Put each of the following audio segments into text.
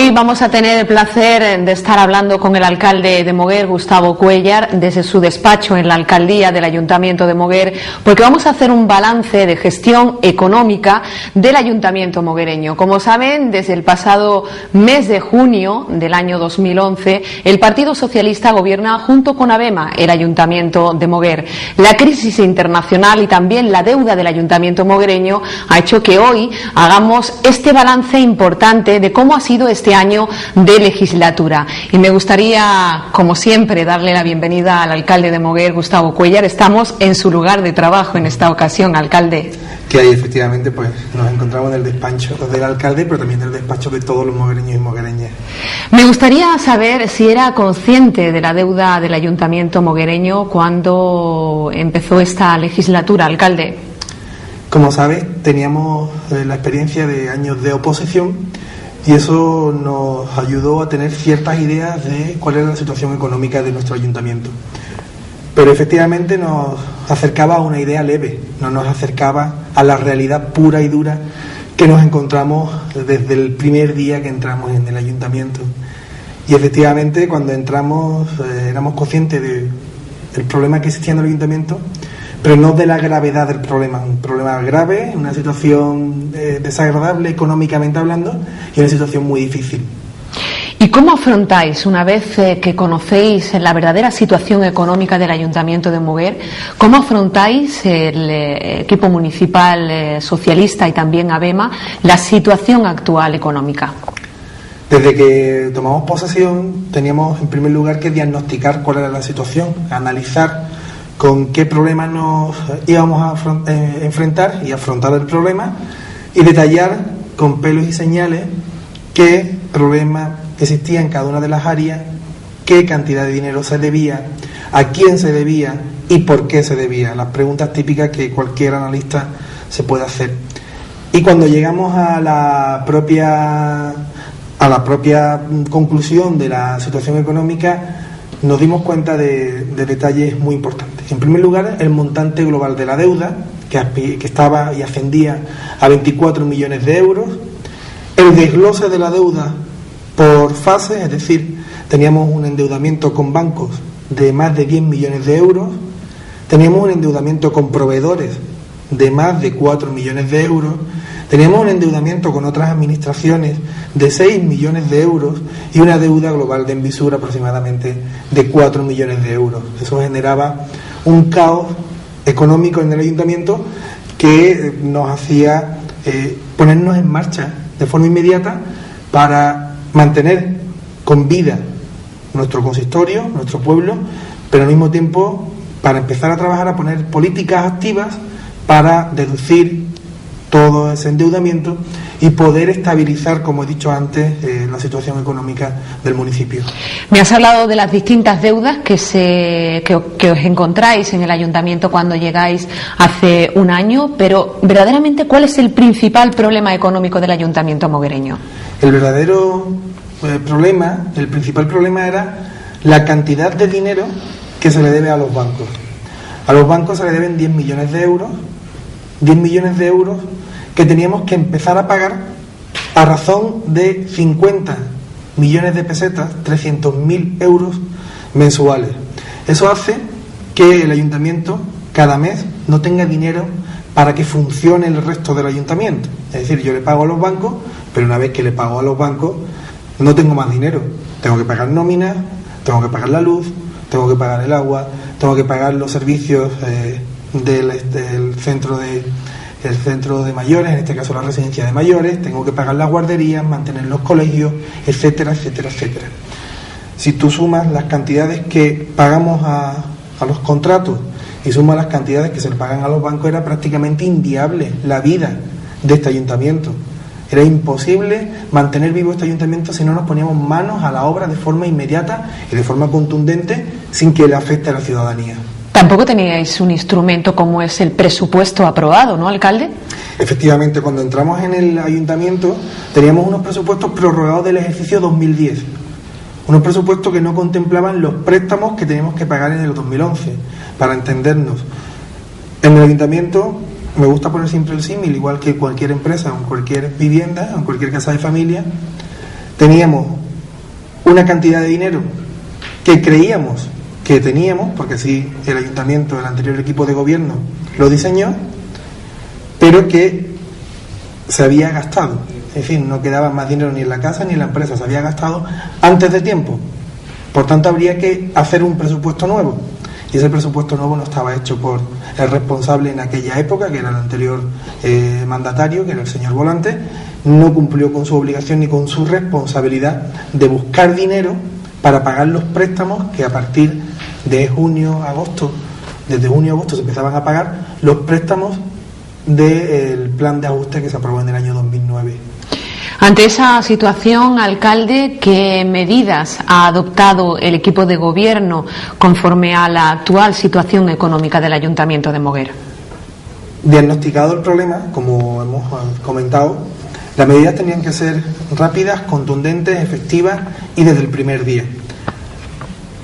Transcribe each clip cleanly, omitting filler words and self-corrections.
Hoy vamos a tener el placer de estar hablando con el alcalde de Moguer, Gustavo Cuéllar, desde su despacho en la alcaldía del Ayuntamiento de Moguer, porque vamos a hacer un balance de gestión económica del Ayuntamiento moguereño. Como saben, desde el pasado mes de junio del año 2011, el Partido Socialista gobierna junto con ABEMA el Ayuntamiento de Moguer. La crisis internacional y también la deuda del Ayuntamiento moguereño ha hecho que hoy hagamos este balance importante de cómo ha sido este año de legislatura. Y me gustaría, como siempre, darle la bienvenida al alcalde de Moguer, Gustavo Cuéllar. Estamos en su lugar de trabajo en esta ocasión, alcalde. Que ahí efectivamente pues nos encontramos en el despacho del alcalde, pero también en el despacho de todos los moguereños y moguereñas. Me gustaría saber si era consciente de la deuda del Ayuntamiento moguereño cuando empezó esta legislatura, alcalde. Como sabes, teníamos la experiencia de años de oposición y eso nos ayudó a tener ciertas ideas de cuál era la situación económica de nuestro ayuntamiento. Pero efectivamente nos acercaba a una idea leve, no nos acercaba a la realidad pura y dura que nos encontramos desde el primer día que entramos en el ayuntamiento. Y efectivamente cuando entramos éramos conscientes del problema que existía en el ayuntamiento, pero no de la gravedad del problema. Un problema grave, una situación desagradable económicamente hablando y una situación muy difícil. ¿Y cómo afrontáis, una vez que conocéis la verdadera situación económica del Ayuntamiento de Moguer, cómo afrontáis el equipo municipal socialista y también ABEMA la situación actual económica? Desde que tomamos posesión teníamos en primer lugar que diagnosticar cuál era la situación, analizar con qué problemas nos íbamos a enfrentar y afrontar el problema y detallar con pelos y señales qué problemas existía en cada una de las áreas, qué cantidad de dinero se debía, a quién se debía y por qué se debía, las preguntas típicas que cualquier analista se puede hacer. Y cuando llegamos a la propia conclusión de la situación económica, nos dimos cuenta de detalles muy importantes. En primer lugar, el montante global de la deuda, que estaba y ascendía a 24 millones de euros, el desglose de la deuda por fases, es decir, teníamos un endeudamiento con bancos de más de 10 millones de euros, teníamos un endeudamiento con proveedores de más de 4 millones de euros, teníamos un endeudamiento con otras administraciones de 6 millones de euros y una deuda global de Envisura aproximadamente de 4 millones de euros. Eso generaba un caos económico en el ayuntamiento que nos hacía ponernos en marcha de forma inmediata para mantener con vida nuestro consistorio, nuestro pueblo, pero al mismo tiempo para empezar a trabajar, a poner políticas activas para deducir todo ese endeudamiento y poder estabilizar, como he dicho antes, la situación económica del municipio. Me has hablado de las distintas deudas que os encontráis en el ayuntamiento cuando llegáis hace un año, pero verdaderamente, ¿cuál es el principal problema económico del ayuntamiento moguereño? El verdadero el principal problema era la cantidad de dinero que se le debe a los bancos. A los bancos se le deben 10 millones de euros, 10 millones de euros que teníamos que empezar a pagar a razón de 50 millones de pesetas, 300.000 euros mensuales. Eso hace que el ayuntamiento cada mes no tenga dinero para que funcione el resto del ayuntamiento. Es decir, yo le pago a los bancos, pero una vez que le pago a los bancos no tengo más dinero. Tengo que pagar nóminas, tengo que pagar la luz, tengo que pagar el agua, tengo que pagar los servicios del centro de mayores, en este caso la residencia de mayores, tengo que pagar las guarderías, mantener los colegios, etcétera, etcétera, etcétera. Si tú sumas las cantidades que pagamos a los contratos y sumas las cantidades que se le pagan a los bancos, era prácticamente inviable la vida de este ayuntamiento. Era imposible mantener vivo este ayuntamiento si no nos poníamos manos a la obra de forma inmediata y de forma contundente sin que le afecte a la ciudadanía. Tampoco teníais un instrumento como es el presupuesto aprobado, ¿no, alcalde? Efectivamente, cuando entramos en el ayuntamiento teníamos unos presupuestos prorrogados del ejercicio 2010. Unos presupuestos que no contemplaban los préstamos que teníamos que pagar en el 2011, para entendernos. En el ayuntamiento, me gusta poner siempre el símil, igual que cualquier empresa, en cualquier vivienda, en cualquier casa de familia, teníamos una cantidad de dinero que creíamos que teníamos, porque así el ayuntamiento, el anterior equipo de gobierno lo diseñó, pero que se había gastado. Es decir, no quedaba más dinero ni en la casa ni en la empresa, se había gastado antes de tiempo. Por tanto, habría que hacer un presupuesto nuevo. Y ese presupuesto nuevo no estaba hecho por el responsable en aquella época, que era el anterior mandatario, que era el señor Volante. No cumplió con su obligación ni con su responsabilidad de buscar dinero para pagar los préstamos que a partir de junio a agosto, desde junio a agosto se empezaban a pagar los préstamos del plan de ajuste que se aprobó en el año 2009. Ante esa situación, alcalde, ¿qué medidas ha adoptado el equipo de gobierno conforme a la actual situación económica del Ayuntamiento de Moguer? Diagnosticado el problema, como hemos comentado, las medidas tenían que ser rápidas, contundentes, efectivas y desde el primer día.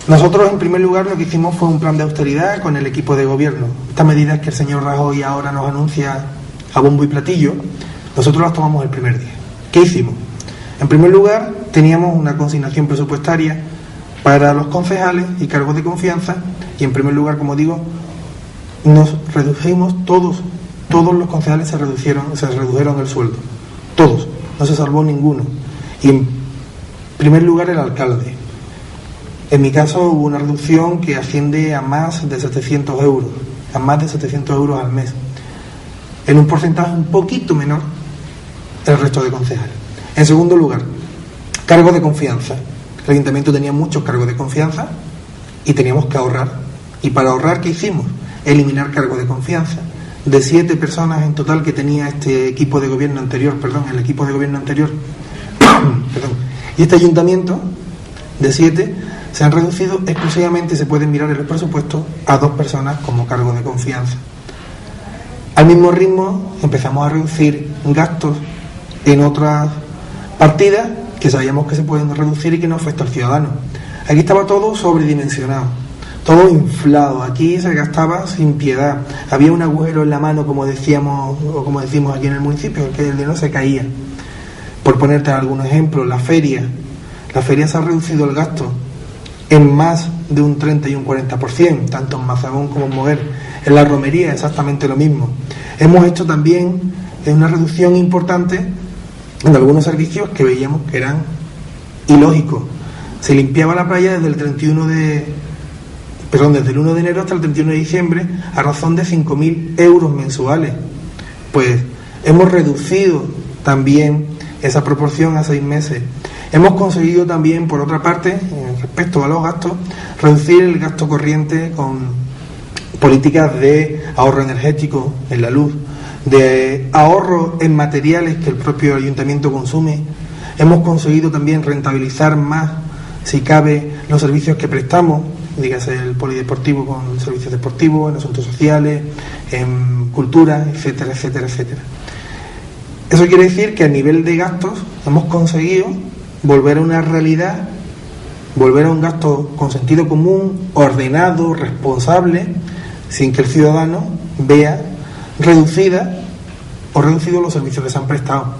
Nosotros, en primer lugar, lo que hicimos fue un plan de austeridad con el equipo de gobierno. Estas medidas que el señor Rajoy ahora nos anuncia a bombo y platillo, nosotros las tomamos el primer día. ¿Qué hicimos? En primer lugar, teníamos una consignación presupuestaria para los concejales y cargos de confianza y, en primer lugar, como digo, nos redujimos todos los concejales se redujeron el sueldo. Todos, no se salvó ninguno. Y en primer lugar, el alcalde. En mi caso hubo una reducción que asciende a más de 700 euros, a más de 700 euros al mes, en un porcentaje un poquito menor el resto de concejales. En segundo lugar, cargos de confianza. El ayuntamiento tenía muchos cargos de confianza y teníamos que ahorrar. Y para ahorrar, ¿qué hicimos? Eliminar cargos de confianza. De 7 personas en total que tenía este equipo de gobierno anterior, el equipo de gobierno anterior, y este ayuntamiento, de 7, se han reducido exclusivamente, se pueden mirar en los presupuestos, a 2 personas como cargo de confianza. Al mismo ritmo empezamos a reducir gastos en otras partidas que sabíamos que se pueden reducir y que no afecta al ciudadano. Aquí estaba todo sobredimensionado, todo inflado, aquí se gastaba sin piedad, había un agujero en la mano, como decíamos o como decimos aquí en el municipio, que el dinero se caía. Por ponerte algunos ejemplos, la feria se ha reducido el gasto en más de un 30 y un 40%, tanto en Mazagón como en Moguer. En la romería exactamente lo mismo. Hemos hecho también una reducción importante en algunos servicios que veíamos que eran ilógicos. Se limpiaba la playa desde el 1 de enero hasta el 31 de diciembre a razón de 5.000 euros mensuales. Pues hemos reducido también esa proporción a 6 meses. Hemos conseguido también, por otra parte, respecto a los gastos, reducir el gasto corriente con políticas de ahorro energético en la luz, de ahorro en materiales que el propio ayuntamiento consume. Hemos conseguido también rentabilizar más, si cabe, los servicios que prestamos, dígase el polideportivo con servicios deportivos, en asuntos sociales, en cultura, etcétera, etcétera, etcétera. Eso quiere decir que a nivel de gastos hemos conseguido volver a una realidad, volver a un gasto con sentido común, ordenado, responsable, sin que el ciudadano vea reducidos los servicios que se han prestado.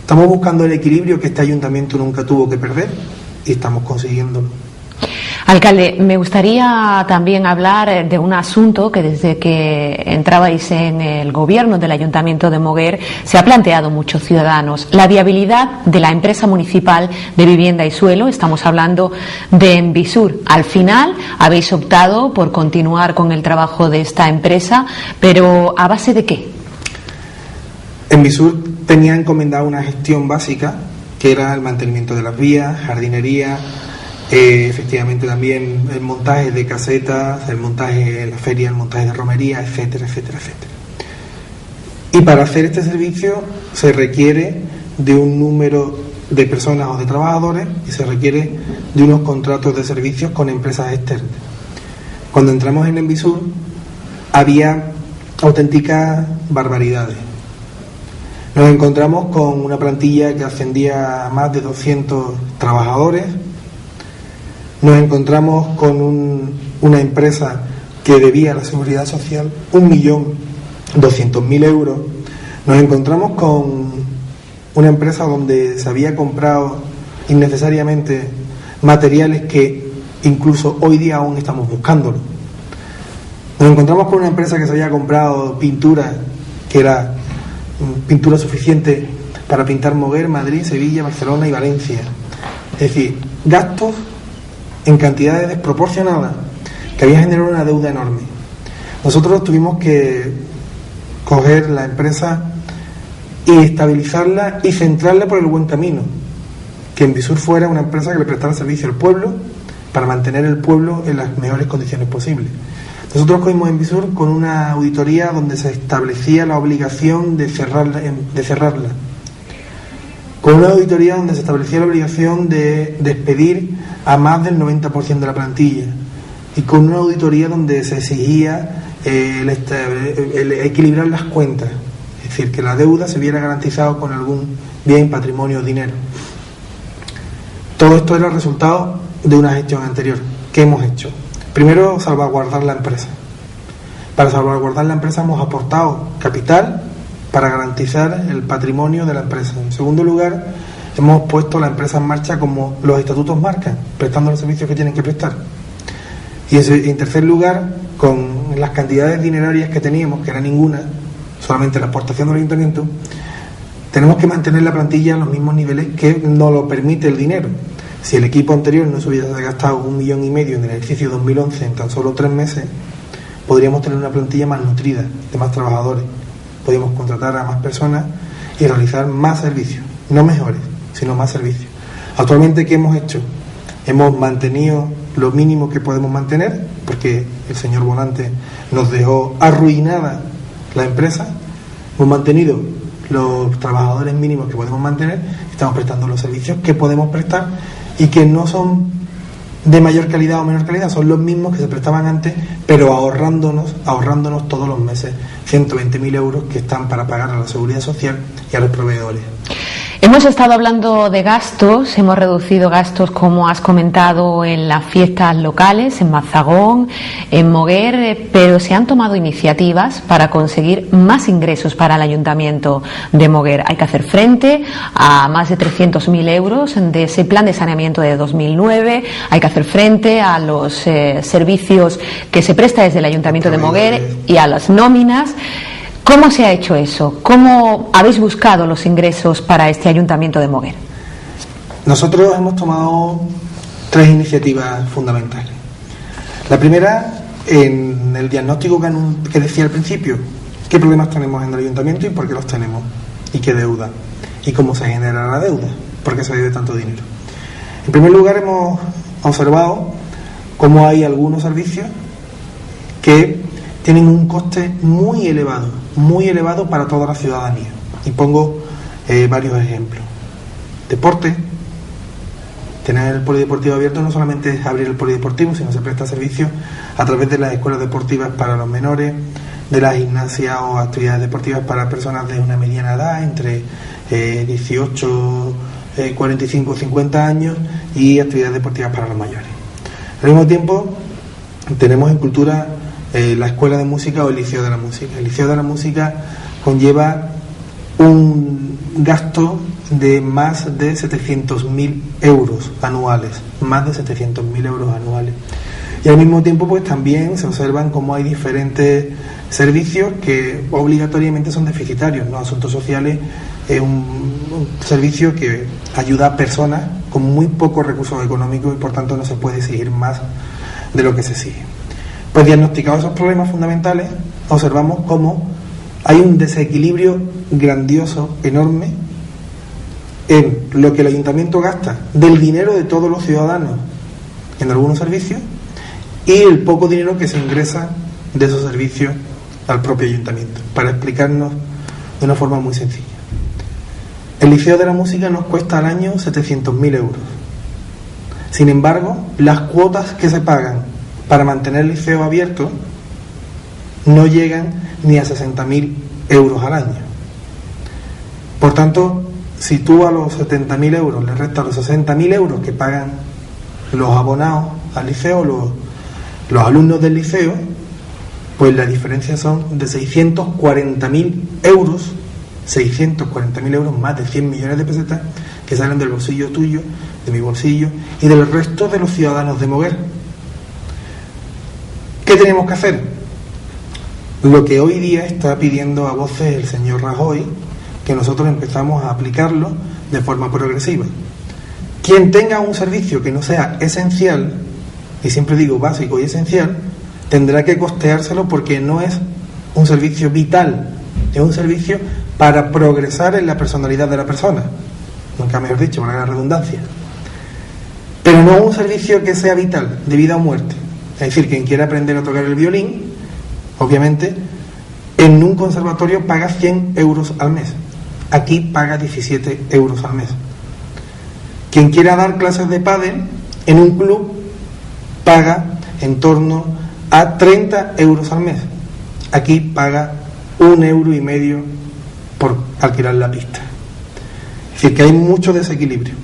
Estamos buscando el equilibrio que este ayuntamiento nunca tuvo que perder y estamos consiguiéndolo. Alcalde, me gustaría también hablar de un asunto que desde que entrabais en el gobierno del Ayuntamiento de Moguer se ha planteado muchos ciudadanos: la viabilidad de la empresa municipal de vivienda y suelo. Estamos hablando de Envisur. Al final habéis optado por continuar con el trabajo de esta empresa, pero ¿a base de qué? Envisur tenía encomendada una gestión básica, que era el mantenimiento de las vías, jardinería, efectivamente también el montaje de casetas, el montaje en la feria, el montaje de romería, etcétera, etcétera, etcétera. Y para hacer este servicio se requiere de un número de personas o de trabajadores y se requiere de unos contratos de servicios con empresas externas. Cuando entramos en Envisur había auténticas barbaridades. Nos encontramos con una plantilla que ascendía a más de 200 trabajadores. Nos encontramos con una empresa que debía a la Seguridad Social 1.200.000 euros. Nos encontramos con una empresa donde se había comprado innecesariamente materiales que incluso hoy día aún estamos buscándolo. Nos encontramos con una empresa que se había comprado pintura, que era pintura suficiente para pintar Moguer, Madrid, Sevilla, Barcelona y Valencia. Es decir, gastos en cantidades desproporcionadas que había generado una deuda enorme. Nosotros tuvimos que coger la empresa y estabilizarla y centrarla por el buen camino, que Envisur fuera una empresa que le prestara servicio al pueblo para mantener el pueblo en las mejores condiciones posibles. Nosotros cogimos Envisur con una auditoría donde se establecía la obligación de cerrarla, con una auditoría donde se establecía la obligación de despedir a más del 90% de la plantilla, y con una auditoría donde se exigía el equilibrar las cuentas, es decir, que la deuda se viera garantizado con algún bien, patrimonio o dinero. Todo esto era el resultado de una gestión anterior. ¿Qué hemos hecho? Primero, salvaguardar la empresa. Para salvaguardar la empresa hemos aportado capital para garantizar el patrimonio de la empresa. En segundo lugar, hemos puesto la empresa en marcha como los estatutos marcan, prestando los servicios que tienen que prestar. Y en tercer lugar, con las cantidades dinerarias que teníamos, que era ninguna, solamente la aportación del ayuntamiento, tenemos que mantener la plantilla en los mismos niveles que nos lo permite el dinero. Si el equipo anterior no se hubiese gastado 1,5 millones en el ejercicio 2011 en tan solo 3 meses, podríamos tener una plantilla más nutrida, de más trabajadores. Podríamos contratar a más personas y realizar más servicios, no mejores, sino más servicios. Actualmente, ¿qué hemos hecho? Hemos mantenido lo mínimo que podemos mantener, porque el señor Volante nos dejó arruinada la empresa. Hemos mantenido los trabajadores mínimos que podemos mantener, estamos prestando los servicios que podemos prestar y que no son de mayor calidad o menor calidad, son los mismos que se prestaban antes, pero ahorrándonos todos los meses 120.000 euros que están para pagar a la Seguridad Social y a los proveedores. Hemos estado hablando de gastos, hemos reducido gastos, como has comentado, en las fiestas locales, en Mazagón, en Moguer, pero se han tomado iniciativas para conseguir más ingresos para el Ayuntamiento de Moguer. Hay que hacer frente a más de 300.000 euros de ese plan de saneamiento de 2009, hay que hacer frente a los servicios que se presta desde el Ayuntamiento de Moguer y a las nóminas. ¿Cómo se ha hecho eso? ¿Cómo habéis buscado los ingresos para este Ayuntamiento de Moguer? Nosotros hemos tomado 3 iniciativas fundamentales. La primera, en el diagnóstico que decía al principio, qué problemas tenemos en el Ayuntamiento y por qué los tenemos, y qué deuda, y cómo se genera la deuda, por qué se debe tanto dinero. En primer lugar, hemos observado cómo hay algunos servicios que tienen un coste muy elevado para toda la ciudadanía. Y pongo varios ejemplos. Deporte. Tener el polideportivo abierto no solamente es abrir el polideportivo, sino se presta servicio a través de las escuelas deportivas para los menores, de las gimnasias o actividades deportivas para personas de una mediana edad, entre 18, 45 o 50 años, y actividades deportivas para los mayores. Al mismo tiempo, tenemos en cultura la Escuela de Música o el Liceo de la Música. El Liceo de la Música conlleva un gasto de más de 700.000 euros anuales, y al mismo tiempo pues también se observan cómo hay diferentes servicios que obligatoriamente son deficitarios. Los asuntos sociales es un servicio que ayuda a personas con muy pocos recursos económicos y por tanto no se puede exigir más de lo que se exige. Pues diagnosticados esos problemas fundamentales, observamos cómo hay un desequilibrio grandioso, enorme, en lo que el ayuntamiento gasta del dinero de todos los ciudadanos en algunos servicios y el poco dinero que se ingresa de esos servicios al propio ayuntamiento. Para explicarnos de una forma muy sencilla. El Liceo de la Música nos cuesta al año 700.000 euros. Sin embargo, las cuotas que se pagan para mantener el liceo abierto no llegan ni a 60.000 euros al año. Por tanto, si tú a los 70.000 euros le restas los 60.000 euros que pagan los abonados al liceo, los alumnos del liceo, pues la diferencia son de 640.000 euros, más de 100 millones de pesetas, que salen del bolsillo tuyo, de mi bolsillo y del resto de los ciudadanos de Moguer. ¿Qué tenemos que hacer? Lo que hoy día está pidiendo a voces el señor Rajoy, que nosotros empezamos a aplicarlo de forma progresiva. Quien tenga un servicio que no sea esencial, y siempre digo básico y esencial, tendrá que costeárselo porque no es un servicio vital, es un servicio para progresar en la personalidad de la persona, nunca mejor dicho, para la redundancia, pero no un servicio que sea vital, de vida o muerte. Es decir, quien quiera aprender a tocar el violín, obviamente, en un conservatorio paga 100 euros al mes, aquí paga 17 euros al mes. Quien quiera dar clases de pádel en un club paga en torno a 30 euros al mes, aquí paga 1,5 euros por alquilar la pista. Es decir, que hay mucho desequilibrio.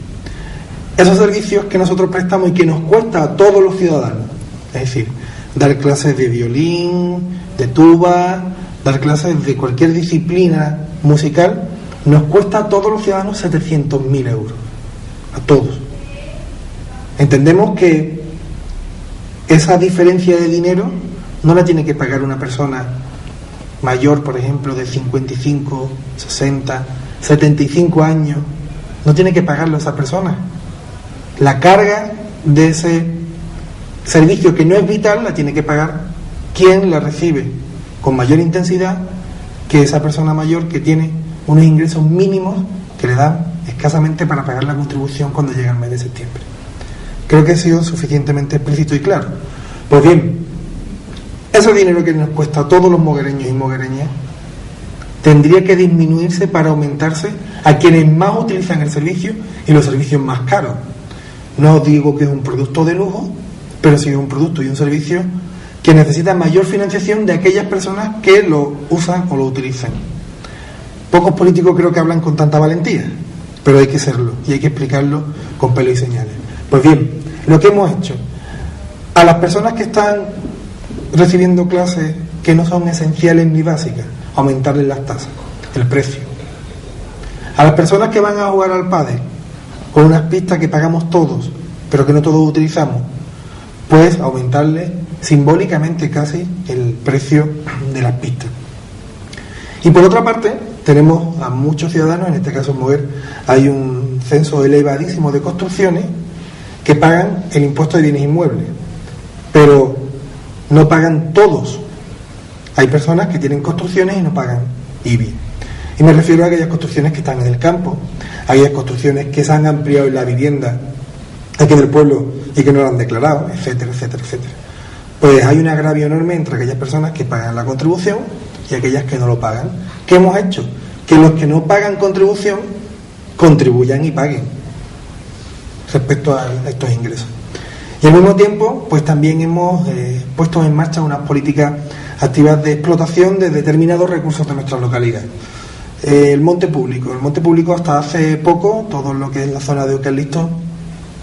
Esos servicios que nosotros prestamos y que nos cuesta a todos los ciudadanos, es decir, dar clases de violín, de tuba, dar clases de cualquier disciplina musical, nos cuesta a todos los ciudadanos 700.000 euros, a todos. Entendemos que esa diferencia de dinero no la tiene que pagar una persona mayor, por ejemplo, de 55, 60, 75 años, no tiene que pagarlo esa persona. La carga de ese servicio que no es vital la tiene que pagar quien la recibe con mayor intensidad que esa persona mayor que tiene unos ingresos mínimos que le dan escasamente para pagar la contribución cuando llega el mes de septiembre. Creo que he sido suficientemente explícito y claro. Pues bien, ese dinero que nos cuesta a todos los moguereños y moguereñas tendría que disminuirse para aumentarse a quienes más utilizan el servicio y los servicios más caros. No os digo que es un producto de lujo, pero sí es un producto y un servicio que necesita mayor financiación de aquellas personas que lo usan o lo utilizan. Pocos políticos creo que hablan con tanta valentía, pero hay que serlo y hay que explicarlo con pelos y señales. Pues bien, lo que hemos hecho, a las personas que están recibiendo clases que no son esenciales ni básicas, aumentarles las tasas, el precio. A las personas que van a jugar al pádel con unas pistas que pagamos todos, pero que no todos utilizamos, pues aumentarles simbólicamente casi el precio de las pistas. Y por otra parte, tenemos a muchos ciudadanos, en este caso en Moguer hay un censo elevadísimo de construcciones que pagan el impuesto de bienes inmuebles, pero no pagan todos. Hay personas que tienen construcciones y no pagan IBI. Y me refiero a aquellas construcciones que están en el campo, a aquellas construcciones que se han ampliado en la vivienda aquí del pueblo y que no lo han declarado, etcétera, etcétera, etcétera. Pues hay un agravio enorme entre aquellas personas que pagan la contribución y aquellas que no lo pagan. ¿Qué hemos hecho? Que los que no pagan contribución contribuyan y paguen respecto a estos ingresos. Y al mismo tiempo, pues también hemos puesto en marcha unas políticas activas de explotación de determinados recursos de nuestra localidad. El monte público hasta hace poco, todo lo que es la zona de eucalipto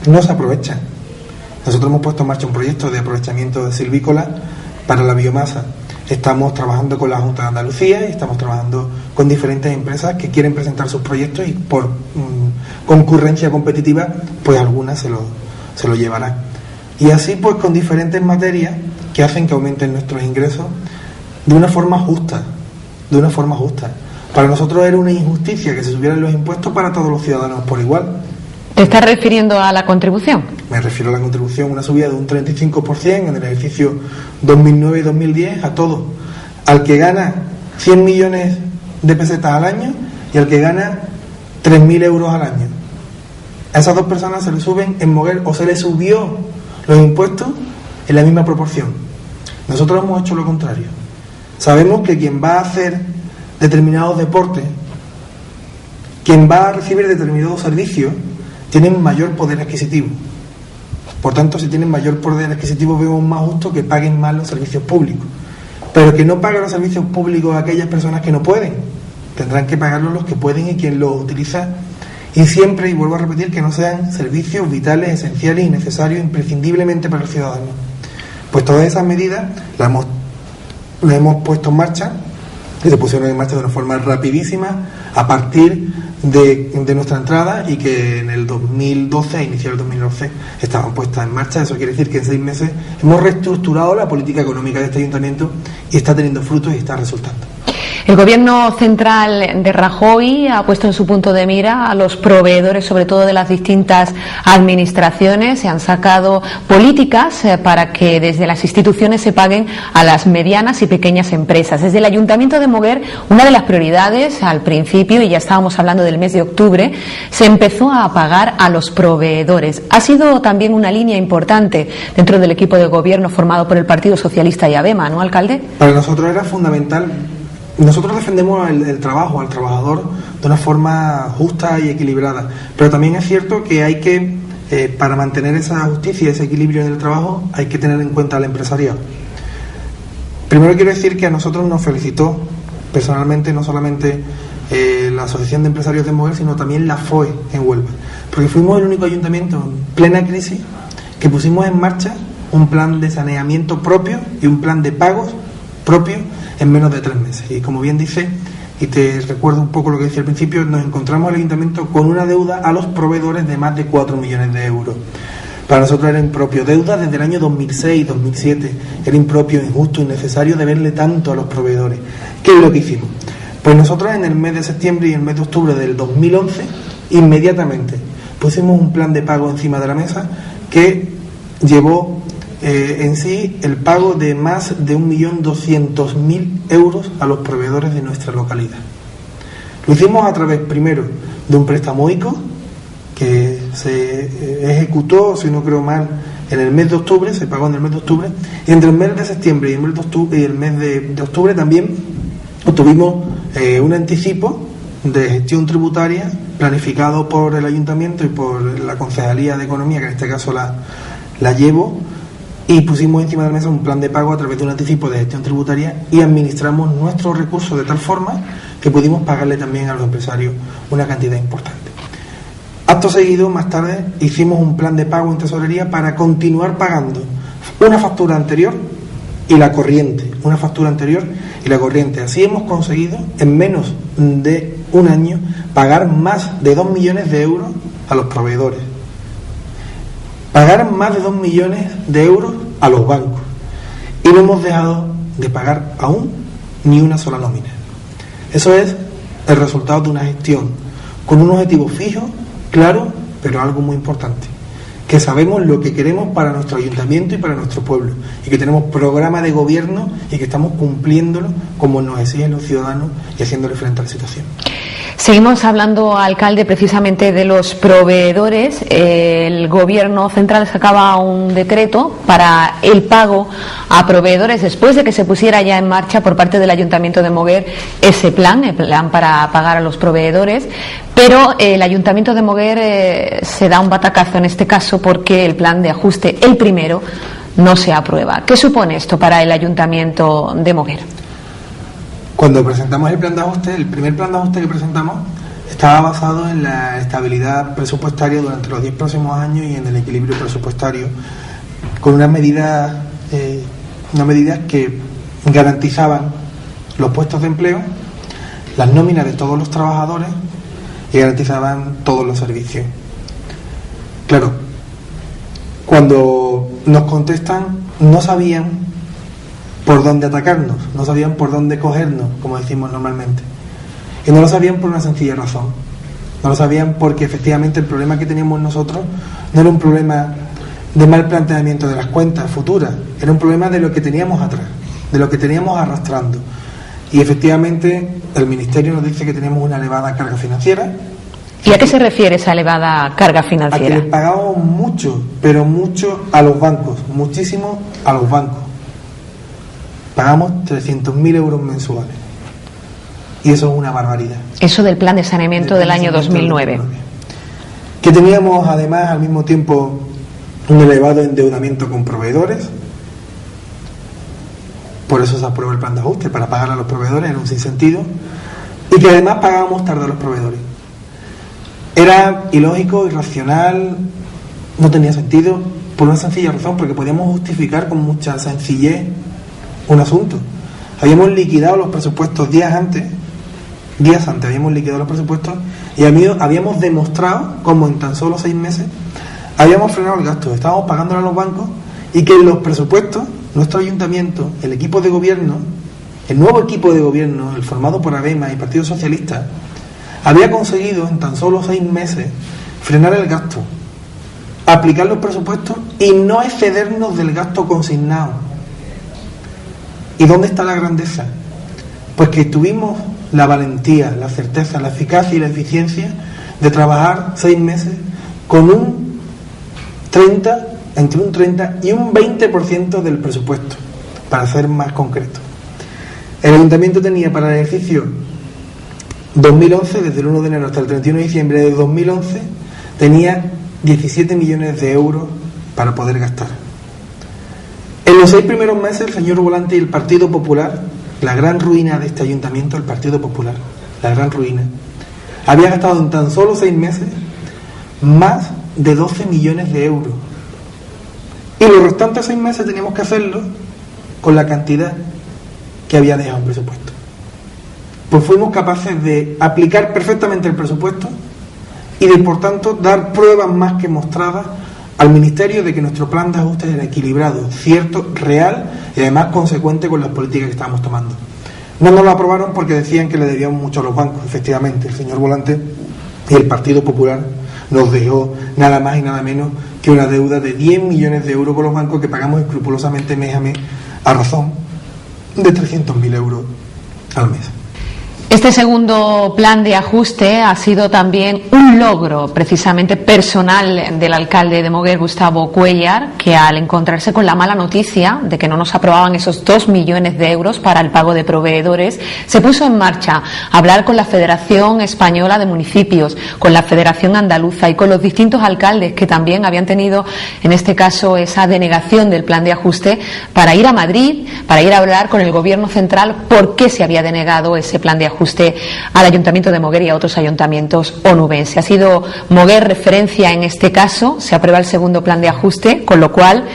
no se aprovecha. Nosotros hemos puesto en marcha un proyecto de aprovechamiento de silvícola para la biomasa. Estamos trabajando con la Junta de Andalucía y estamos trabajando con diferentes empresas que quieren presentar sus proyectos y por concurrencia competitiva, pues algunas se lo llevarán. Y así pues con diferentes materias que hacen que aumenten nuestros ingresos de una forma justa, Para nosotros era una injusticia que se subieran los impuestos para todos los ciudadanos por igual. ¿Te estás refiriendo a la contribución? Me refiero a la contribución, una subida de un 35% en el ejercicio 2009 y 2010 a todo. Al que gana 100 millones de pesetas al año y al que gana 3.000 euros al año. A esas dos personas se le suben en Moguer o se les subió los impuestos en la misma proporción. Nosotros hemos hecho lo contrario. Sabemos que quien va a hacer determinados deportes, quien va a recibir determinados servicios, tienen mayor poder adquisitivo. Por tanto, si tienen mayor poder adquisitivo, vemos más justo que paguen más los servicios públicos. Pero que no paguen los servicios públicos a aquellas personas que no pueden. Tendrán que pagarlos los que pueden y quien los utiliza. Y siempre, y vuelvo a repetir, que no sean servicios vitales, esenciales y necesarios imprescindiblemente para el ciudadano. Pues todas esas medidas las hemos puesto en marcha y se pusieron en marcha de una forma rapidísima a partir de nuestra entrada y que en el 2012, a iniciar el 2012, estaban puestas en marcha. Eso quiere decir que en 6 meses hemos reestructurado la política económica de este ayuntamiento y está teniendo frutos y está resultando. El Gobierno central de Rajoy ha puesto en su punto de mira a los proveedores, sobre todo de las distintas administraciones. Se han sacado políticas para que desde las instituciones se paguen a las medianas y pequeñas empresas. Desde el Ayuntamiento de Moguer, una de las prioridades al principio, y ya estábamos hablando del mes de octubre, se empezó a pagar a los proveedores. Ha sido también una línea importante dentro del equipo de gobierno formado por el Partido Socialista y ABEMA, ¿no, alcalde? Para nosotros era fundamental. Nosotros defendemos el trabajo, al trabajador, de una forma justa y equilibrada, pero también es cierto que hay que, para mantener esa justicia y ese equilibrio en el trabajo, hay que tener en cuenta al empresariado. Primero quiero decir que a nosotros nos felicitó personalmente no solamente la Asociación de Empresarios de Moguer, sino también la FOE en Huelva, porque fuimos el único ayuntamiento en plena crisis que pusimos en marcha un plan de saneamiento propio y un plan de pagos propio en menos de 3 meses. Y como bien dice, y te recuerdo un poco lo que decía al principio, nos encontramos el ayuntamiento con una deuda a los proveedores de más de 4 millones de euros. Para nosotros era impropio, deuda desde el año 2006, 2007, era impropio, injusto, innecesario deberle tanto a los proveedores. ¿Qué es lo que hicimos? Pues nosotros en el mes de septiembre y el mes de octubre del 2011, inmediatamente pusimos un plan de pago encima de la mesa que llevó en sí el pago de más de 1.200.000 euros a los proveedores de nuestra localidad. Lo hicimos a través, primero, de un préstamo ICO que se ejecutó, si no creo mal, en el mes de octubre, se pagó en el mes de octubre, y entre el mes de septiembre y el mes de octubre también obtuvimos un anticipo de gestión tributaria planificado por el ayuntamiento y por la Concejalía de Economía, que en este caso la llevo, y pusimos encima de la mesa un plan de pago a través de un anticipo de gestión tributaria y administramos nuestros recursos de tal forma que pudimos pagarle también a los empresarios una cantidad importante. Acto seguido, más tarde, hicimos un plan de pago en tesorería para continuar pagando una factura anterior y la corriente, una factura anterior y la corriente. Así hemos conseguido, en menos de un año, pagar más de 2 millones de euros a los proveedores. Pagar más de 2 millones de euros a los bancos. Y no hemos dejado de pagar aún ni una sola nómina. Eso es el resultado de una gestión con un objetivo fijo, claro, pero algo muy importante, que sabemos lo que queremos para nuestro ayuntamiento y para nuestro pueblo, y que tenemos programa de gobierno y que estamos cumpliéndolo como nos exigen los ciudadanos y haciéndole frente a la situación. Seguimos hablando, alcalde, precisamente de los proveedores. El Gobierno central sacaba un decreto para el pago a proveedores después de que se pusiera ya en marcha por parte del Ayuntamiento de Moguer ese plan, el plan para pagar a los proveedores, pero el Ayuntamiento de Moguer se da un batacazo en este caso porque el plan de ajuste, el primero, no se aprueba. ¿Qué supone esto para el Ayuntamiento de Moguer? Cuando presentamos el plan de ajuste, el primer plan de ajuste que presentamos estaba basado en la estabilidad presupuestaria durante los 10 próximos años y en el equilibrio presupuestario, con unas medidas que garantizaban los puestos de empleo, las nóminas de todos los trabajadores y garantizaban todos los servicios. Claro, cuando nos contestan, no sabían por dónde atacarnos, no sabían por dónde cogernos, como decimos normalmente. Y no lo sabían por una sencilla razón. No lo sabían porque efectivamente el problema que teníamos nosotros no era un problema de mal planteamiento de las cuentas futuras, era un problema de lo que teníamos atrás, de lo que teníamos arrastrando. Y efectivamente el Ministerio nos dice que tenemos una elevada carga financiera. ¿Y a qué se refiere esa elevada carga financiera? A que le pagamos mucho, pero mucho a los bancos, muchísimo a los bancos. Pagamos 300.000 euros mensuales. Y eso es una barbaridad. Eso del plan de saneamiento del año 2009. Que teníamos además al mismo tiempo un elevado endeudamiento con proveedores. Por eso se aprueba el plan de ajuste, para pagar a los proveedores, era un sinsentido. Y que además pagábamos tarde a los proveedores. Era ilógico, irracional, no tenía sentido, por una sencilla razón, porque podíamos justificar con mucha sencillez un asunto. Habíamos liquidado los presupuestos días antes días antes habíamos liquidado los presupuestos y habíamos demostrado cómo en tan solo 6 meses habíamos frenado el gasto, estábamos pagándole a los bancos y que en los presupuestos, nuestro ayuntamiento, el equipo de gobierno, el nuevo equipo de gobierno, el formado por ABEMA y Partido Socialista, había conseguido en tan solo 6 meses frenar el gasto, aplicar los presupuestos y no excedernos del gasto consignado. ¿Y dónde está la grandeza? Pues que tuvimos la valentía, la certeza, la eficacia y la eficiencia de trabajar 6 meses con entre un 30 y un 20% del presupuesto, para ser más concreto. El ayuntamiento tenía para el ejercicio 2011, desde el 1 de enero hasta el 31 de diciembre de 2011, tenía 17 millones de euros para poder gastar. En los 6 primeros meses, el señor Volante y el Partido Popular, la gran ruina de este ayuntamiento, el Partido Popular, la gran ruina, había gastado en tan solo 6 meses más de 12 millones de euros. Y los restantes 6 meses teníamos que hacerlo con la cantidad que había dejado en presupuesto. Pues fuimos capaces de aplicar perfectamente el presupuesto y de, por tanto, dar pruebas más que mostradas al Ministerio de que nuestro plan de ajustes era equilibrado, cierto, real y además consecuente con las políticas que estábamos tomando. No nos lo aprobaron porque decían que le debíamos mucho a los bancos. Efectivamente, el señor Volante y el Partido Popular nos dejó nada más y nada menos que una deuda de 10 millones de euros con los bancos que pagamos escrupulosamente mes a mes, a razón de 300.000 euros al mes. Este segundo plan de ajuste ha sido también un logro precisamente personal del alcalde de Moguer, Gustavo Cuéllar, que al encontrarse con la mala noticia de que no nos aprobaban esos 2 millones de euros para el pago de proveedores, se puso en marcha a hablar con la Federación Española de Municipios, con la Federación Andaluza y con los distintos alcaldes que también habían tenido, en este caso, esa denegación del plan de ajuste, para ir a Madrid, para ir a hablar con el Gobierno central por qué se había denegado ese plan de ajuste al Ayuntamiento de Moguer y a otros ayuntamientos onubenses. Ha sido Moguer referencia en este caso, se aprueba el segundo plan de ajuste, con lo cual,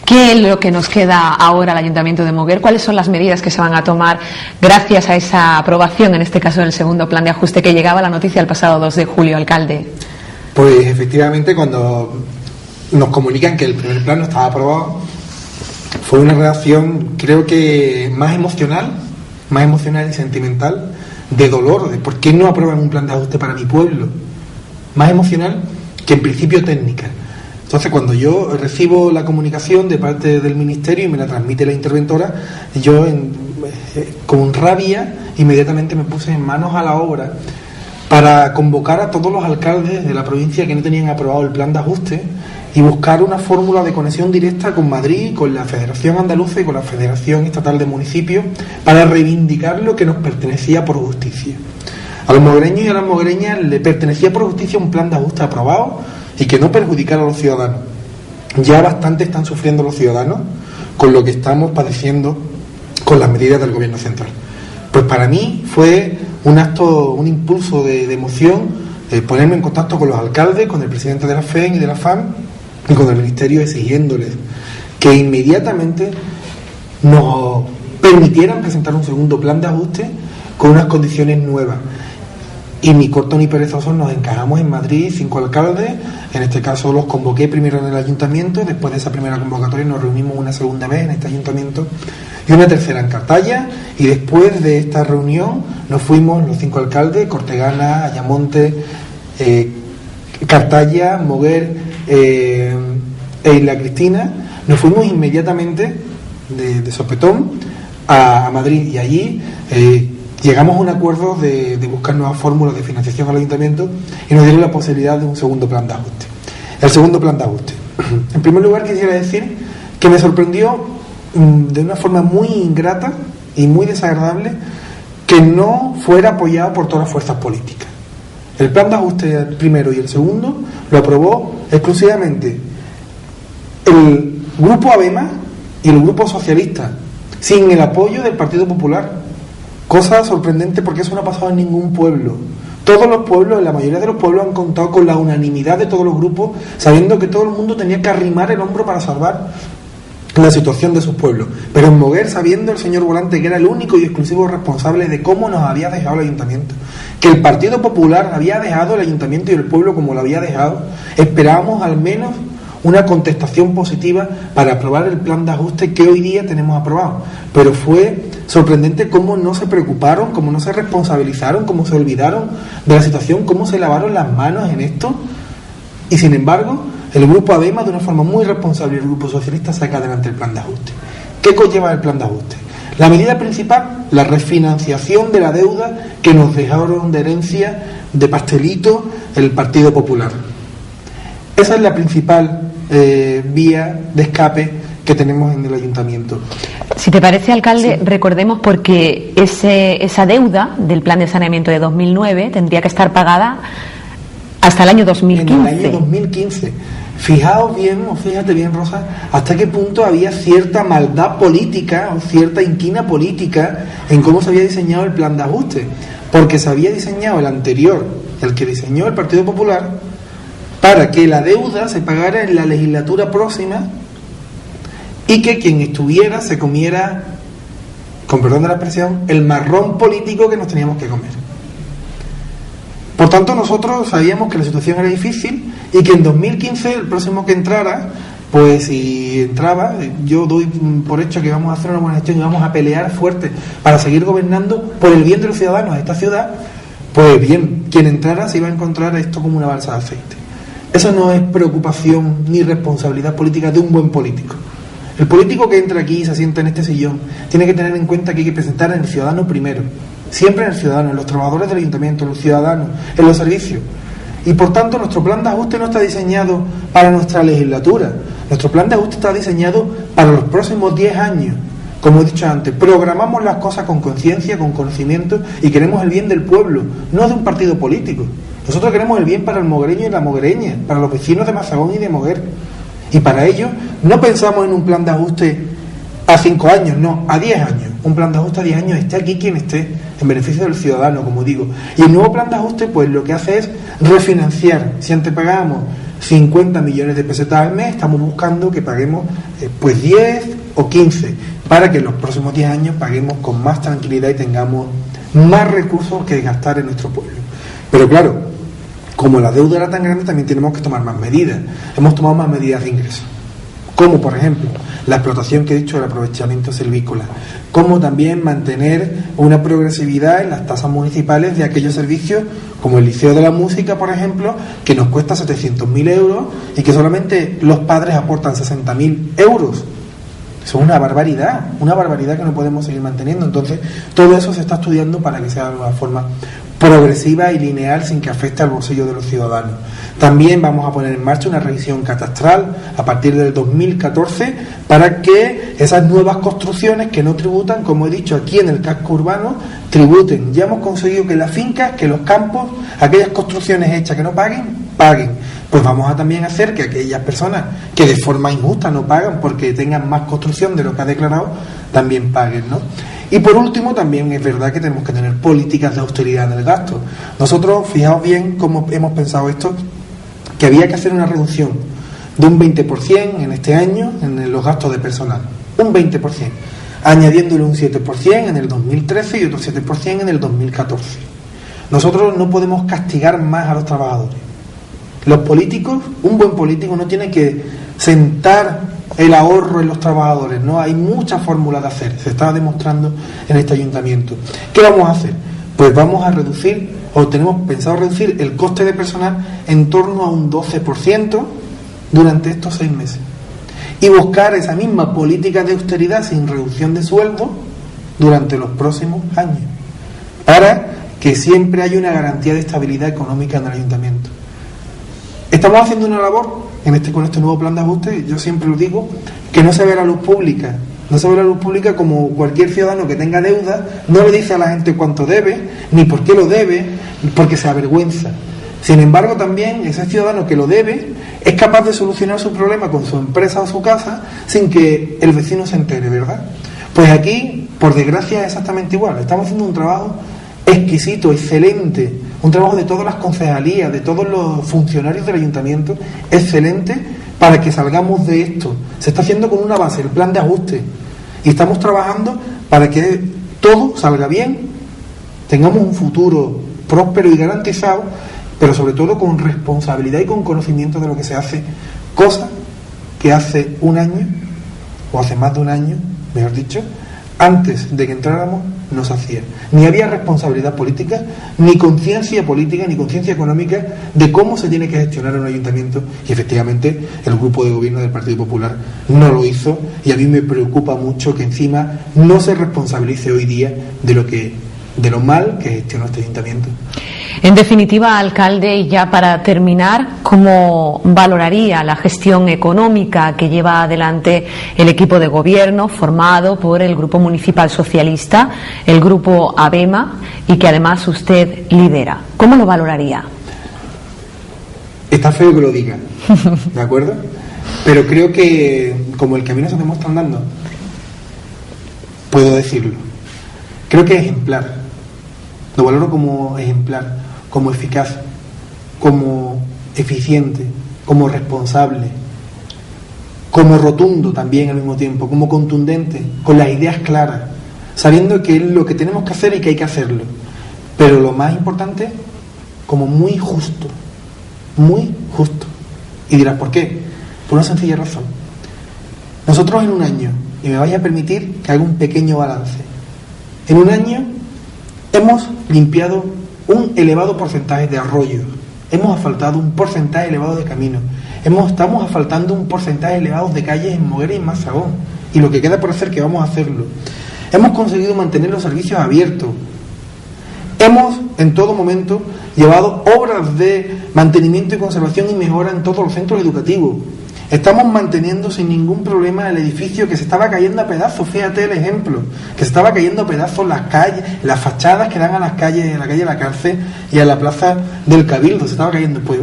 ¿qué es lo que nos queda ahora al Ayuntamiento de Moguer? ¿Cuáles son las medidas que se van a tomar gracias a esa aprobación, en este caso del segundo plan de ajuste, que llegaba la noticia el pasado 2 de julio, alcalde? Pues efectivamente, cuando nos comunican que el primer plan no estaba aprobado, fue una reacción, creo que más emocional y sentimental, de dolor, de por qué no aprueban un plan de ajuste para mi pueblo, más emocional que en principio técnica. Entonces, cuando yo recibo la comunicación de parte del Ministerio y me la transmite la interventora, yo con rabia inmediatamente me puse en manos a la obra para convocar a todos los alcaldes de la provincia que no tenían aprobado el plan de ajuste y buscar una fórmula de conexión directa con Madrid, con la Federación Andaluza y con la Federación Estatal de Municipios para reivindicar lo que nos pertenecía por justicia. A los moguereños y a las moguereñas le pertenecía por justicia un plan de ajuste aprobado y que no perjudicara a los ciudadanos. Ya bastante están sufriendo los ciudadanos con lo que estamos padeciendo con las medidas del Gobierno central. Pues para mí fue un acto, un impulso de emoción, ponerme en contacto con los alcaldes, con el presidente de la FEN y de la FAN y con el Ministerio, exigiéndoles que inmediatamente nos permitieran presentar un segundo plan de ajuste con unas condiciones nuevas. Y ni corto ni perezosos nos encajamos en Madrid, 5 alcaldes, en este caso los convoqué primero en el ayuntamiento, después de esa primera convocatoria nos reunimos una segunda vez en este ayuntamiento y una tercera en Cartaya, y después de esta reunión nos fuimos los 5 alcaldes, Cortegana, Ayamonte, Cartaya, Moguer e Isla Cristina, nos fuimos inmediatamente de sopetón a Madrid, y allí llegamos a un acuerdo de buscar nuevas fórmulas de financiación al ayuntamiento y nos dieron la posibilidad de un segundo plan de ajuste. El segundo plan de ajuste. En primer lugar, quisiera decir que me sorprendió de una forma muy ingrata y muy desagradable que no fuera apoyado por todas las fuerzas políticas. El plan de ajuste, el primero y el segundo, lo aprobó exclusivamente el Grupo ABEMA y el Grupo Socialista, sin el apoyo del Partido Popular. Cosa sorprendente porque eso no ha pasado en ningún pueblo. Todos los pueblos, la mayoría de los pueblos han contado con la unanimidad de todos los grupos, sabiendo que todo el mundo tenía que arrimar el hombro para salvar la situación de sus pueblos. Pero en Moguer, sabiendo el señor Volante que era el único y exclusivo responsable de cómo nos había dejado el ayuntamiento, que el Partido Popular había dejado el ayuntamiento y el pueblo como lo había dejado, esperábamos al menos una contestación positiva para aprobar el plan de ajuste que hoy día tenemos aprobado. Pero fue sorprendente cómo no se preocuparon, cómo no se responsabilizaron, cómo se olvidaron de la situación, cómo se lavaron las manos en esto. Y sin embargo, el Grupo ADEMA, de una forma muy responsable, el Grupo Socialista saca adelante el plan de ajuste. ¿Qué conlleva el plan de ajuste? La medida principal, la refinanciación de la deuda que nos dejaron de herencia, de pastelito, el Partido Popular. Esa es la principal vía de escape que tenemos en el ayuntamiento. Si te parece, alcalde, sí, recordemos porque esa deuda del plan de saneamiento de 2009 tendría que estar pagada hasta el año 2015. En el año 2015. Fijaos bien, o fíjate bien, Rosa, hasta qué punto había cierta maldad política o cierta inquina política en cómo se había diseñado el plan de ajuste. Porque se había diseñado el anterior, el que diseñó el Partido Popular, para que la deuda se pagara en la legislatura próxima y que quien estuviera se comiera, con perdón de la expresión, el marrón político que nos teníamos que comer. Por tanto, nosotros sabíamos que la situación era difícil y que en 2015, el próximo que entrara, pues si entraba, yo doy por hecho que vamos a hacer una buena gestión y vamos a pelear fuerte para seguir gobernando por el bien de los ciudadanos de esta ciudad. Pues bien, quien entrara se iba a encontrar esto como una balsa de aceite. Eso no es preocupación ni responsabilidad política de un buen político. El político que entra aquí y se sienta en este sillón tiene que tener en cuenta que hay que presentar en el ciudadano primero, siempre en el ciudadano, en los trabajadores del ayuntamiento, en los ciudadanos, en los servicios. Y por tanto nuestro plan de ajuste no está diseñado para nuestra legislatura, nuestro plan de ajuste está diseñado para los próximos 10 años. Como he dicho antes, programamos las cosas con conciencia, con conocimiento y queremos el bien del pueblo, no de un partido político. Nosotros queremos el bien para el moguereño y la moguereña, para los vecinos de Mazagón y de Moguer. Y para ello no pensamos en un plan de ajuste a 5 años, no, a 10 años. Un plan de ajuste a 10 años, esté aquí quien esté, en beneficio del ciudadano, como digo. Y el nuevo plan de ajuste, pues lo que hace es refinanciar. Si antes pagábamos 50 millones de pesetas al mes, estamos buscando que paguemos pues 10 o 15, para que en los próximos 10 años paguemos con más tranquilidad y tengamos más recursos que gastar en nuestro pueblo. Pero claro, como la deuda era tan grande, también tenemos que tomar más medidas. Hemos tomado más medidas de ingreso, como por ejemplo la explotación que he dicho del aprovechamiento silvícola, como también mantener una progresividad en las tasas municipales de aquellos servicios como el Liceo de la Música, por ejemplo, que nos cuesta 700.000 euros y que solamente los padres aportan 60.000 euros. Eso es una barbaridad que no podemos seguir manteniendo. Entonces, todo eso se está estudiando para que sea de una forma progresiva y lineal sin que afecte al bolsillo de los ciudadanos. También vamos a poner en marcha una revisión catastral a partir del 2014 para que esas nuevas construcciones que no tributan, como he dicho aquí en el casco urbano, tributen. Ya hemos conseguido que las fincas, que los campos, aquellas construcciones hechas que no paguen. Pues vamos a también hacer que aquellas personas que de forma injusta no pagan porque tengan más construcción de lo que ha declarado, también paguen, ¿no? Y por último, también es verdad que tenemos que tener políticas de austeridad en el gasto. Nosotros, fijaos bien cómo hemos pensado esto, que había que hacer una reducción de un 20% en este año en los gastos de personal. Un 20%, añadiéndole un 7% en el 2013 y otro 7% en el 2014. Nosotros no podemos castigar más a los trabajadores. Los políticos, un buen político no tiene que sentar el ahorro en los trabajadores, ¿no? Hay muchas fórmulas de hacer, se está demostrando en este ayuntamiento. ¿Qué vamos a hacer? Pues vamos a reducir, o tenemos pensado reducir el coste de personal en torno a un 12% durante estos 6 meses. Y buscar esa misma política de austeridad sin reducción de sueldo durante los próximos años, para que siempre haya una garantía de estabilidad económica en el ayuntamiento. Estamos haciendo una labor con este nuevo plan de ajuste, yo siempre lo digo, que no se ve a la luz pública. No se ve a la luz pública como cualquier ciudadano que tenga deuda, no le dice a la gente cuánto debe, ni por qué lo debe, porque se avergüenza. Sin embargo, también ese ciudadano que lo debe es capaz de solucionar su problema con su empresa o su casa sin que el vecino se entere, ¿verdad? Pues aquí, por desgracia, es exactamente igual. Estamos haciendo un trabajo exquisito, excelente, un trabajo de todas las concejalías, de todos los funcionarios del ayuntamiento, excelente, para que salgamos de esto. Se está haciendo con una base, el plan de ajuste, y estamos trabajando para que todo salga bien, tengamos un futuro próspero y garantizado, pero sobre todo con responsabilidad y con conocimiento de lo que se hace, cosa que hace un año, o hace más de un año, mejor dicho, antes de que entráramos, no se hacía. Ni había responsabilidad política, ni conciencia política, ni conciencia económica de cómo se tiene que gestionar un ayuntamiento, y efectivamente el grupo de gobierno del Partido Popular no lo hizo, y a mí me preocupa mucho que encima no se responsabilice hoy día de lo mal que gestionó este ayuntamiento. En definitiva, alcalde, y ya para terminar, ¿cómo valoraría la gestión económica que lleva adelante el equipo de gobierno formado por el Grupo Municipal Socialista, el Grupo ABEMA, y que además usted lidera? ¿Cómo lo valoraría? Está feo que lo diga, ¿de acuerdo? Pero creo que, como el camino se demuestra andando, puedo decirlo. Creo que es ejemplar. Lo valoro como ejemplar, como eficaz, como eficiente, como responsable, como rotundo también al mismo tiempo, como contundente, con las ideas claras, sabiendo que es lo que tenemos que hacer y que hay que hacerlo. Pero lo más importante, como muy justo, muy justo. Y dirás, ¿por qué? Por una sencilla razón. Nosotros en un año, y me vais a permitir que haga un pequeño balance, en un año hemos limpiado un elevado porcentaje de arroyos, hemos asfaltado un porcentaje elevado de caminos, estamos asfaltando un porcentaje elevado de calles en Moguer y en Mazagón, y lo que queda por hacer, que vamos a hacerlo. Hemos conseguido mantener los servicios abiertos, hemos en todo momento llevado obras de mantenimiento y conservación y mejora en todos los centros educativos. Estamos manteniendo sin ningún problema el edificio que se estaba cayendo a pedazos. Fíjate el ejemplo, que se estaba cayendo a pedazos las calles, las fachadas que dan a las calles, a la calle de la Cárcel y a la plaza del Cabildo, se estaba cayendo. Pues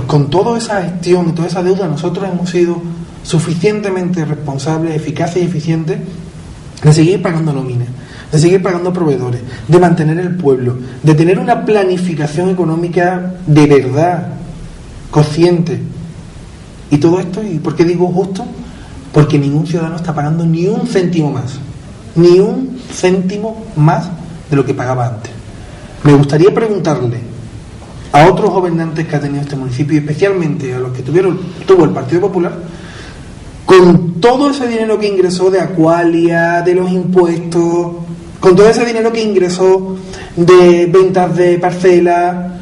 con toda esa gestión y toda esa deuda, nosotros hemos sido suficientemente responsables, eficaces y eficientes de seguir pagando nóminas, de seguir pagando proveedores, de mantener el pueblo, de tener una planificación económica de verdad, consciente. Y todo esto, ¿y por qué digo justo? Porque ningún ciudadano está pagando ni un céntimo más de lo que pagaba antes. Me gustaría preguntarle a otros gobernantes que ha tenido este municipio, y especialmente a los que tuvo el Partido Popular, con todo ese dinero que ingresó de Aqualia, de los impuestos, con todo ese dinero que ingresó de ventas de parcelas,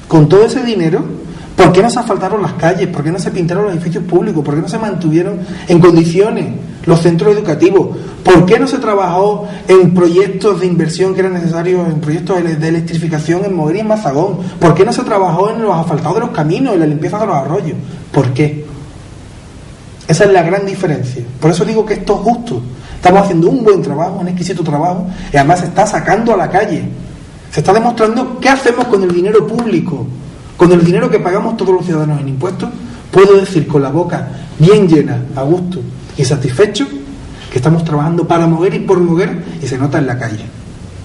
con todo ese dinero, ¿por qué no se asfaltaron las calles? ¿Por qué no se pintaron los edificios públicos? ¿Por qué no se mantuvieron en condiciones los centros educativos? ¿Por qué no se trabajó en proyectos de inversión que eran necesarios, en proyectos de electrificación en Moguer y en Mazagón? ¿Por qué no se trabajó en los asfaltados de los caminos, en la limpieza de los arroyos? ¿Por qué? Esa es la gran diferencia. Por eso digo que esto es justo. Estamos haciendo un buen trabajo, un exquisito trabajo, y además se está sacando a la calle. Se está demostrando qué hacemos con el dinero público. Con el dinero que pagamos todos los ciudadanos en impuestos, puedo decir con la boca bien llena, a gusto y satisfecho, que estamos trabajando para Moguer y por Moguer, y se nota en la calle,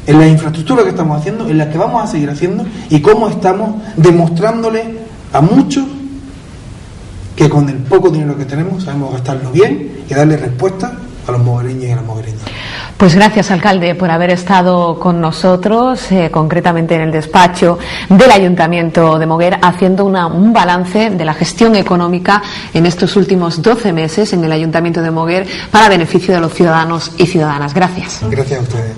en la infraestructura que estamos haciendo, en la que vamos a seguir haciendo, y cómo estamos demostrándole a muchos que con el poco dinero que tenemos sabemos gastarlo bien y darle respuesta a los moguereños y a las moguereñas. Pues gracias, alcalde, por haber estado con nosotros, concretamente en el despacho del Ayuntamiento de Moguer, haciendo un balance de la gestión económica en estos últimos 12 meses en el Ayuntamiento de Moguer para beneficio de los ciudadanos y ciudadanas. Gracias. Gracias a ustedes.